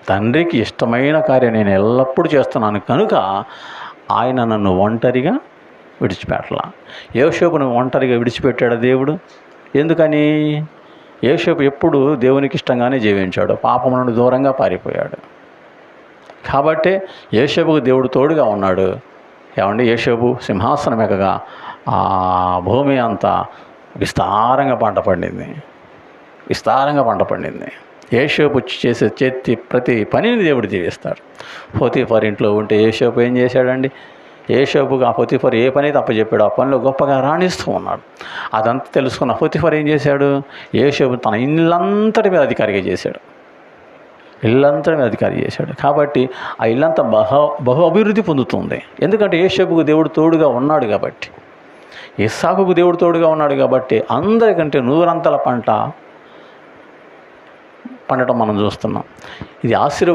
తండ్రికి ఇష్టమైన కార్యం నేను ఎల్లప్పుడూ చేస్తున్నాను కనుక ఆయన నన్ను ఒంటరిగా విడిచిపెట్టలా. యోసేపును ఒంటరిగా విడిచిపెట్టాడు దేవుడు. ఎందుకని? యోసేపు ఎప్పుడు దేవునికి ఇష్టంగానే జీవించాడు, పాపం నుండి దూరంగా పారిపోయాడు. కాబట్టి యోసేపుకు దేవుడు తోడుగా ఉన్నాడు. ఏమండి, యోసేపు సింహాసనం ఎక్కగా ఆ భూమి అంతా విస్తారంగా పంట పండింది. యోసేపు చేసే ప్రతి పనిని దేవుడు దీవిస్తాడు. పోతీఫర్ ఇంట్లో ఉంటే యోసేపు ఏం చేశాడండి? యోసేపుకు ఆ పోతీఫర్ ఏ పని తప్పచెప్పాడు, ఆ పనిలో గొప్పగా రాణిస్తూ ఉన్నాడు. అదంతా తెలుసుకున్న పోతీఫర్ ఏం చేశాడు? యోసేపు తన ఇల్లంతటి మీద అధికారిగా చేశాడు. కాబట్టి ఆ ఇల్లంతా బహు అభివృద్ధి పొందుతుంది. ఎందుకంటే యోసేపుకు దేవుడు తోడుగా ఉన్నాడు కాబట్టి, ఇస్సాకుకు దేవుడు తోడుగా ఉన్నాడు కాబట్టి అందరికంటే నూరంతల పంట పండటం మనం చూస్తున్నాం. ఇది ఆశీర్వాదం.